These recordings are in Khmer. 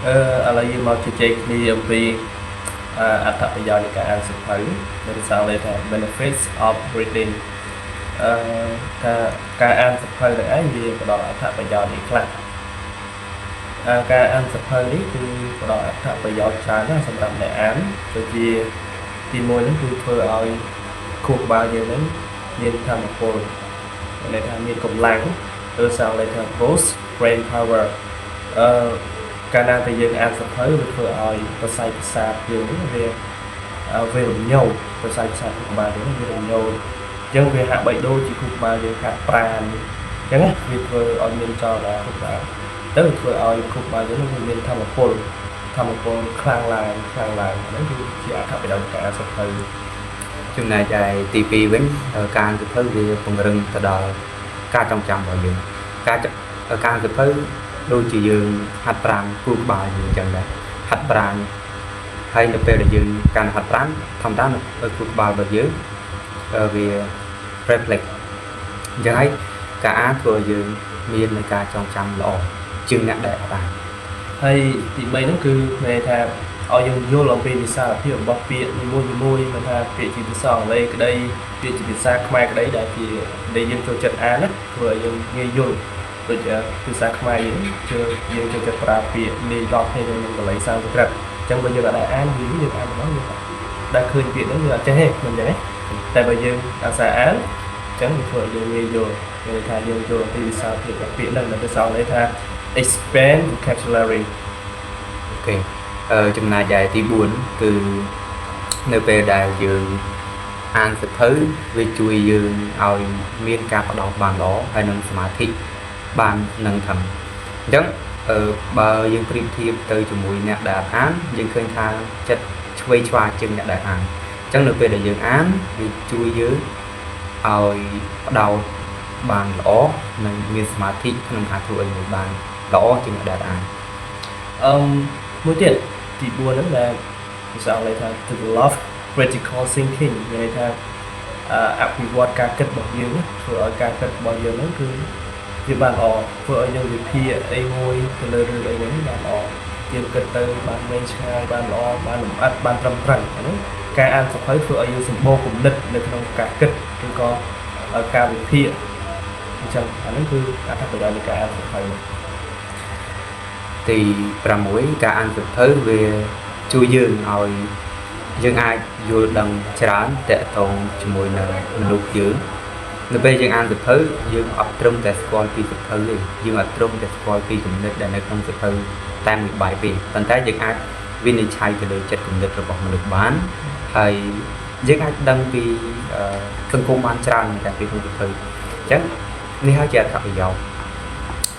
ឥឡូវយើងមកជជែកគ្នាអំពីអត្ថប្រយោជន៍នៃការអានសៀវភៅដែលភាសាអង់គ្លេសថា benefits of reading អឺថាការអានសៀវភៅទាំងឯងវាផ្ដល់អត្ថប្រយោជន៍នេះខ្លះការអានសៀវភៅនេះគឺផ្ដល់អត្ថប្រយោជន៍ច្រើនណាស់សម្រាប់អ្នកអានដូចជាទីមួយហ្នឹងគឺធ្វើឲ្យខួរក្បាលយើងហ្នឹងមានថាមពលន័យថាមានកម្លាំងឬសាអង់គ្លេសថា boost brain power អឺកាលណាតែយើងអានសៀវភៅវាធ្វើឲ្យប្រសាយប្រសាទយើងវារញោចប្រសាយប្រសាទខួរក្បាលយើងវារញោចអញ្ចឹងវាហាក់បីដូចជាខួរក្បាលយើងហាក់ប្រាណអញ្ចឹងវាធ្វើឲ្យមានចលនាខួរក្បាលទៅធ្វើឲ្យខួរក្បាលយើងមានថាមពលខ្លាំងឡើងហ្នឹងគឺជាអត្ថប្រយោជន៍នៃការអានសៀវភៅចំណែកឯទី2វិញការអានសៀវភៅវាពង្រឹងទៅដល់ការចងចាំរបស់យើងការអានសៀវភៅដូចជាយើងហាត់ប្រាណគូក្បាលយើងអញ្ចឹងដែរហាត់ប្រាណហើយនៅពេលដែលយើងការហាត់ប្រាណធម្មតានៅគូក្បាលរបស់យើងវា reflex អញ្ចឹងហើយការអានធ្វើឲ្យយើងមាននៃការចងចាំល្អជាងអ្នកដែលអត់អានហើយទី3ហ្នឹងគឺន័យថាឲ្យយើងយល់អំពីវិសាលភាពរបស់ពាក្យនីមួយៗមិនថាពាក្យជាភាសាអង់គ្លេសក្តីពាក្យជាភាសាខ្មែរក្តីដែលយើងចូលចិត្តអានណាធ្វើឲ្យយើងងាយយល់ដូចភាសាខ្មែរយើងចូលចិត្តប្រើពាក្យលាយឡំគ្នានឹងកល័យសំស្ក្រឹតអញ្ចឹងបើយើងអត់អានយើងអានរបស់យើងដែលឃើញពាក្យហ្នឹងយើងអត់ចេះទេមិនអញ្ចឹងទេតែបើយើងអាសាអានអញ្ចឹងវាធ្វើឲ្យយើងងាយយល់គេថាយើងយល់ពីវិសាលភាពរបស់ពាក្យហ្នឹងដែលភាសាអង់គ្លេសថា expand vocabulary អូខេចំណែកឯទី4គឺនៅពេលដែលយើងអានសៀវភៅវាជួយយើងឲ្យមានការបដោតបានល្អហើយនឹងសមាធិបាននឹងថឹងអញ្ចឹងបើយើងប្រៀបធៀបទៅជាមួយអ្នកដែលអានយើងឃើញថាចិត្តឆ្វេងឆ្វាយជាងអ្នកដែលអានអញ្ចឹងនៅពេលដែលយើងអានវាជួយយើងឲ្យបដោតបានល្អនិងមានសមាធិក្នុងការធ្វើឲ្យបានល្អជាងអ្នកដែលអានមួយទៀតទី4ហ្នឹងដែលភាសាអង់គ្លេសថា develop critical thinking មានន័យថាអភិវឌ្ឍការគិតរបស់យើងធ្វើឲ្យការគិតរបស់យើងហ្នឹងគឺវាបានល្អធ្វើឲ្យយើងវិភាគអីមួយទៅលើរឿងអីមួយបានល្អយើងគិតទៅបានវែងឆ្ងាយបានល្អបានលម្អិតបានត្រឹមត្រូវហ្នឹងការអានសៀវភៅធ្វើឲ្យយើងសម្បូរគំនិតនៅក្នុងការគិតឬក៏ការវិភាគអញ្ចឹងអាហ្នឹងគឺអត្ថប្រយោជន៍នៃការអានសៀវភៅទី6ការអានសៀវភៅវាជួយយើងឲ្យយើងអាចយល់ដឹងច្រើនទាក់ទងជាមួយនឹងមនុស្សយើងនៅពេលយើងអានសៀវភៅយើងអត់ត្រឹមតែស្គាល់ពីសៀវភៅទេយើងអត់ត្រឹមតែស្គាល់ពីគំនិតដែលនៅក្នុងសៀវភៅតែមួយបែបទេប៉ុន្តែយើងអាចវិនិច្ឆ័យទៅលើចិត្តគំនិតរបស់មនុស្សបានហើយយើងអាចដឹងពីសង្គមបានច្រើនតែពីក្នុងសៀវភៅអញ្ចឹងនេះហើយជាអត្ថប្រយោជន៍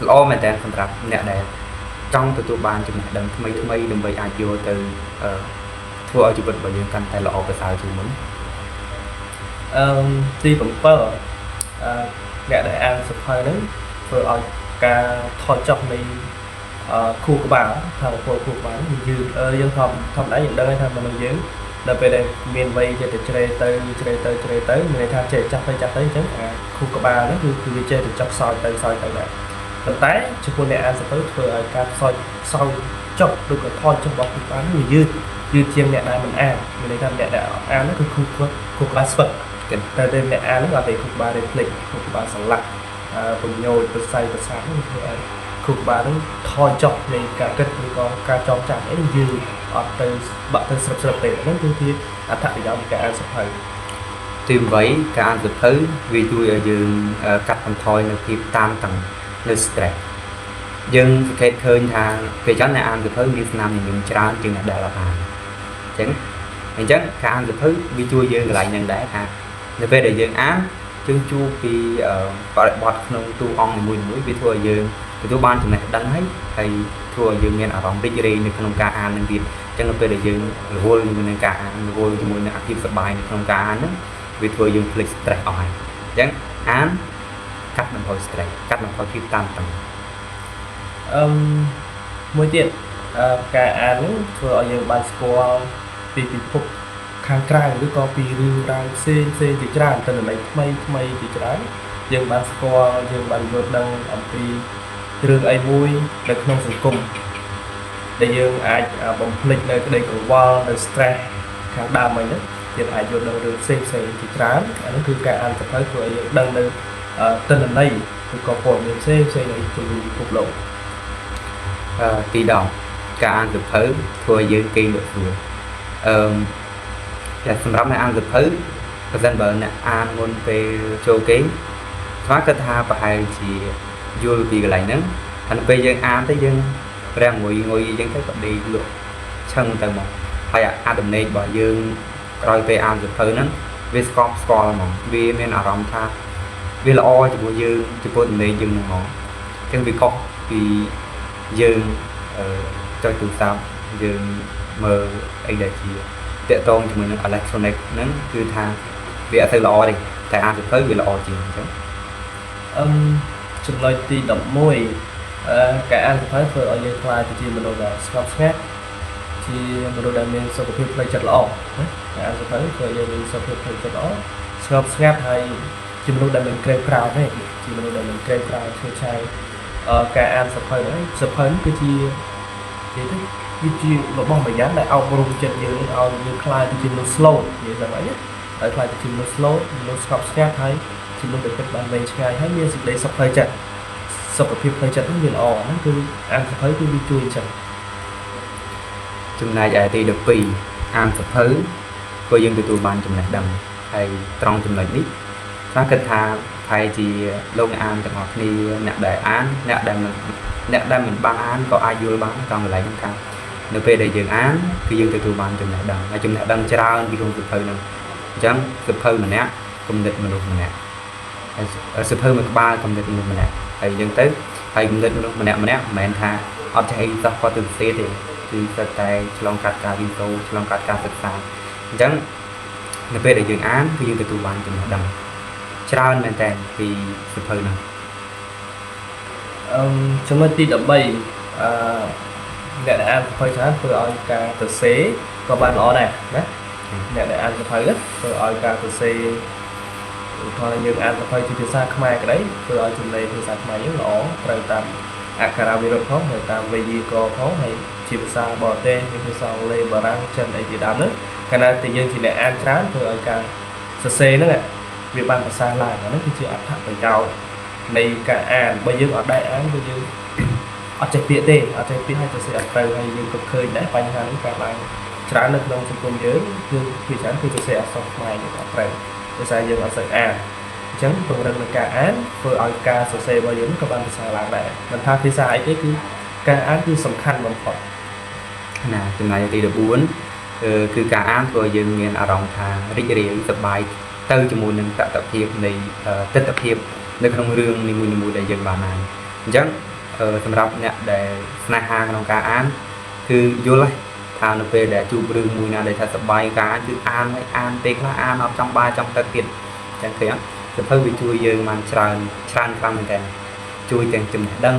ល្អមែនតើសម្រាប់អ្នកដែលចង់ទទួលបានចំណេះដឹងថ្មីដើម្បីអាចយកទៅធ្វើឲ្យជីវិតរបស់យើងកាន់តែល្អប្រសើរជាងមុនទី7អ្នកដែលអានសៀវភៅហ្នឹងធ្វើឲ្យការថយចុះនៃខួរក្បាលថាមពលខួរក្បាលវាយឺតយើងធម្មតាយើងដឹងថាមនុស្សយើងដល់ពេលដែលមានវ័យចេះតែជ្រេទៅមានន័យថាចេះចាស់ទៅអញ្ចឹងខួរក្បាលហ្នឹងគឺវាចេះតែចុះខ្សោយទៅដែរប៉ុន្តែចំពោះអ្នកអានសៀវភៅធ្វើឲ្យការខ្សោយចុះឬក៏ថយចុះរបស់ខួរក្បាលវាយឺតជាងអ្នកដែលមិនអានមានន័យថាអ្នកដែលអានហ្នឹងគឺខួរក្បាលស្វិតតែអ្នកអានហ្នឹងអត់ទេខួរក្បាល reflex ខួរក្បាលស្រឡះពញោចប្រស័យប្រសាទហ្នឹងធ្វើឲ្យខួរក្បាលហ្នឹងថយចុះនៃការគិតឬក៏ការចងចាំអីយឺតអត់ទៅបាក់ទៅស្រិបទេហ្នឹងគឺជាអត្ថប្រយោជន៍នៃការអានសៀវភៅទី8ការអានសៀវភៅវាជួយឲ្យយើងកាត់បន្ថយនៅភាពតានតឹងនៅ stress យើងសង្កេតឃើញថាពេលចឹងអ្នកអានសៀវភៅមានស្នាមញញឹមច្រើនជាងអ្នកដែលអត់អានអញ្ចឹងការអានសៀវភៅវាជួយយើងកន្លែងហ្នឹងដែរថានៅពេលដែលយើងអានយើងជួបពីបរិបទក្នុងតួអង្គនីមួយៗវាធ្វើឲ្យយើងទទួលបានចំណេះដឹងហើយធ្វើឲ្យយើងមានអារម្មណ៍រីករាយនៅក្នុងការអាននឹងទៀតអញ្ចឹងនៅពេលដែលយើងរវល់ជាមួយនឹងការអានរវល់ជាមួយនឹងអភាពសប្បាយនៅក្នុងការអានហ្នឹងវាធ្វើឲ្យយើងភ្លេច stress អស់ហើយអញ្ចឹងអានកាត់បន្ថយ stress កាត់បន្ថយភាពតានតឹងមួយទៀតការអានហ្នឹងធ្វើឲ្យយើងបានស្គាល់ពីពិភពខាងក្រៅឬក៏ពីរឿងរ៉ាវផ្សេងជាច្រើនទិន្នន័យថ្មីជាច្រើនយើងបានស្គាល់យើងបានយល់ដឹងអំពីរឿងអីមួយនៅក្នុងសង្គម ដែលយើងអាចបំភ្លេចនៅក្តីកង្វល់នៅ stress ខាងដើមហ្នឹងទៀតអាចយល់ដឹងរឿងផ្សេងជាច្រើនអានោះគឺការអានសភៅធ្វើឲ្យយើងដឹងនៅទិន្នន័យឬក៏ព័ត៌មានផ្សេងនៃជម្រុញពិភពលោក ទី10ការអានសភៅធ្វើឲ្យយើងគេងលក់ស្រួលតែសម្រាប់អ្នកអានសភៅប្រសិនបើអ្នកអានមុនពេលចូលគេងស្មាគិតថាប្រហែលជាយល់ពីកន្លែងហ្នឹងហើយពេលយើងអានទៅយើងប្រាំងងុយអញ្ចឹងទៅក៏ដេកលក់ឆឹងទៅមកហើយអត្តន័យរបស់យើងក្រោយពេលអានសភៅហ្នឹងវាស្កប់ស្កល់ហ្មងវាមានអារម្មណ៍ថាវាល្អជាមួយយើងចំពោះទំនេរយើងហ្នឹងហ្មងអញ្ចឹងវាខុសពីយើងចុចទូរស័ព្ទយើងមើលអីដែលជាតាក់ទងជាមួយនឹង electronic ហ្នឹងគឺថាវាអត់ទៅល្អទេតែអានសភៅវាល្អជាងអញ្ចឹងចំណុចទី11ការអានសភៅធ្វើឲ្យយើងខ្លាចទៅជាមនុស្សដែលស្ងប់ស្ងាត់ជាមនុស្សដែលមានសុខភាពផ្លូវចិត្តល្អការអានសភៅធ្វើឲ្យយើងមានសុខភាពផ្លូវចិត្តល្អស្ងប់ស្ងាត់ហើយជាមនុស្សដែលមិនក្រេវក្រោធទេជាមនុស្សដែលមិនក្រេវក្រោធឈឺឆាយការអានសភៅហ្នឹងសភៅគឺជារបស់មួយយ៉ាងដែលអប់រំចិត្តយើងឲ្យយើងខ្លាចទៅជាមនុស្ស slow និយាយទៅអីហើយខ្លាចទៅជាមនុស្ស slow មនុស្សស្ងប់ស្ងាត់ហើយជាមនុស្សដែលគិតបានវែងឆ្ងាយហើយមានសេចក្តីសុខផ្លូវចិត្តសុខភាពផ្លូវចិត្តហ្នឹងវាល្អហ្នឹងគឺអានសភៅគឺវាជួយអញ្ចឹងចំណែកឯទី12អានសភៅក៏យើងទទួលបានចំណេះដឹងហើយត្រង់ចំណុចនេះខ្ញុំគិតថាប្រហែលជាលោកអ្នកអានទាំងអស់គ្នាអ្នកដែលអានអ្នកដែលមិនបានអានក៏អាចយល់បានត្រង់កន្លែងហ្នឹងថានៅពេលដែលយើងអានគឺយើងទទួលបានចំណេះដឹងហើយចំណេះដឹងច្រើនពីក្នុងសភៅហ្នឹងអញ្ចឹងសភៅម្នាក់គំនិតមនុស្សម្នាក់ហើយសភៅមួយក្បាលគំនិតមនុស្សម្នាក់ហើយអញ្ចឹងទៅហើយគំនិតមនុស្សម្នាក់មិនមែនថាអត់ចេះអីសោះគាត់ទៅសរសេរទេគឺតែឆ្លងកាត់ការរៀនសូត្រឆ្លងកាត់ការសិក្សាអញ្ចឹងនៅពេលដែលយើងអានគឺយើងទទួលបានចំណេះដឹងច្រើនមែនតើពីសភៅហ្នឹងចំណុចទី13អ្នកដែលអានសភៅច្រើនធ្វើឲ្យការសរសេរក៏បានល្អដែរណាអ្នកដែលអានសភៅធ្វើឲ្យការសរសេរឧទាហរណ៍យើងអានសភៅជាភាសាខ្មែរក្តីធ្វើឲ្យចំណេះភាសាខ្មែរយើងល្អត្រូវតាមអក្ខរាវិរុទ្ធផងហើយតាមវេយ្យាករណ៍ផងហើយជាភាសាបរទេសមានភាសាអង់គ្លេសបារាំងចិនអីជាដើមហ្នឹងកាលណាតែយើងជាអ្នកអានច្រើនធ្វើឲ្យការសរសេរហ្នឹងវាបានប្រសើរឡើងអានេះគឺជាអត្ថប្រយោជន៍នៃការអានបើយើងអត់ដែរអានគឺយើងអត់ចេះពាក្យទេអត់ចេះពាក្យហើយសរសេរអត់ត្រូវហើយយើងក៏ឃើញដែរបញ្ហានេះកើតឡើងច្រើននៅក្នុងសង្គមយើងគឺភាសាគឺសរសេរអក្សរខ្មែរយើងអត់ត្រូវដោយសារយើងអត់សូវអានអញ្ចឹងពង្រឹងនៅការអានធ្វើឲ្យការសរសេររបស់យើងក៏បានប្រសើរឡើងដែរមិនថាភាសាអីទេគឺការអានគឺសំខាន់បំផុតណាចំណែកទី14គឺការអានធ្វើឲ្យយើងមានអារម្មណ៍ថារីករាយសប្បាយទៅជាមួយនឹងតថភាពនៃទស្សនវិជ្ជានៅក្នុងរឿងនីមួយៗដែលយើងបានអានអញ្ចឹងសម្រាប់អ្នកដែលស្នេហាក្នុងការអានគឺយល់ហើយថានៅពេលដែលជួបរឿងមួយណាដែលថាសប្បាយការអានគឺអានហើយអានពេលខ្លះអានអត់ចង់បាយចង់ទឹកទៀតអញ្ចឹងឃើញសភៅវាជួយយើងបានច្រើនខ្លាំងមែនតើជួយទាំងចំណេះដឹង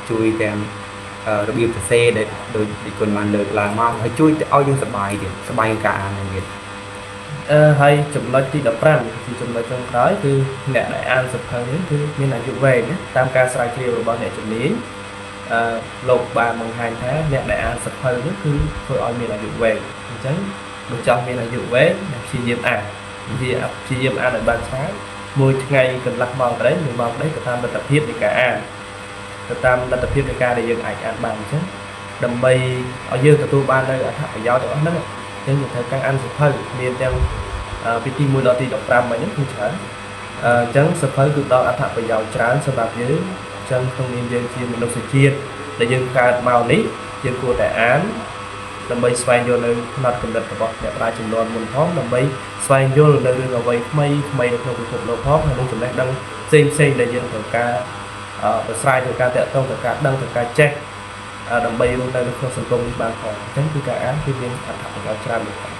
ជួយទាំងរបៀបសរសេរដែលដូចគុណបានលើកឡើងមកហើយជួយឲ្យយើងសប្បាយទៀតសប្បាយនឹងការអានហ្នឹងទៀតហើយចំណុចទី15គឺចំណុចចុងក្រោយគឺអ្នកដែលអានសភៅនេះគឺមានអាយុវែងតាមការស្រាវជ្រាវរបស់អ្នកជំនាញលោកបានបង្ហាញថាអ្នកដែលអានសភៅនេះគឺធ្វើឲ្យមានអាយុវែងអញ្ចឹងបើចង់មានអាយុវែងព្យាយាមអានឲ្យបានច្រើនមួយថ្ងៃកន្លះម៉ោងក្តី1ម៉ោងក្តីទៅតាមលទ្ធភាពនៃការអានទៅតាមលទ្ធភាពនៃការដែលយើងអាចអានបានអញ្ចឹងដើម្បីឲ្យយើងទទួលបាននៅអត្ថប្រយោជន៍ទាំងអស់ហ្នឹងយើងត្រូវការអានសភៅមានទាំងពីទី1ដល់ទី15ហ្នឹងគឺច្រើនអញ្ចឹងសភៅគឺដល់អត្ថប្រយោជន៍ច្រើនសម្រាប់យើងអញ្ចឹងក្នុងនាមយើងជាមនុស្សជាតិដែលយើងកើតមកនេះយើងគួរតែអានដើម្បីស្វែងយល់នៅផ្នត់គំនិតរបស់អ្នកប្រាជ្ញជំនាន់មុនផងដើម្បីស្វែងយល់នៅរឿងអ្វីថ្មីនៅក្នុងពិភពលោកផងហើយនឹងចំណេះដឹងផ្សេងដែលយើងត្រូវការប្រស្រ័យត្រូវការតាក់ទងត្រូវការដឹងត្រូវការចេះដើម្បីរស់នៅក្នុងសង្គមនេះបានផងអញ្ចឹងគឺការអានគឺមានអត្ថប្រយោជន៍ច្រើនមែនទែន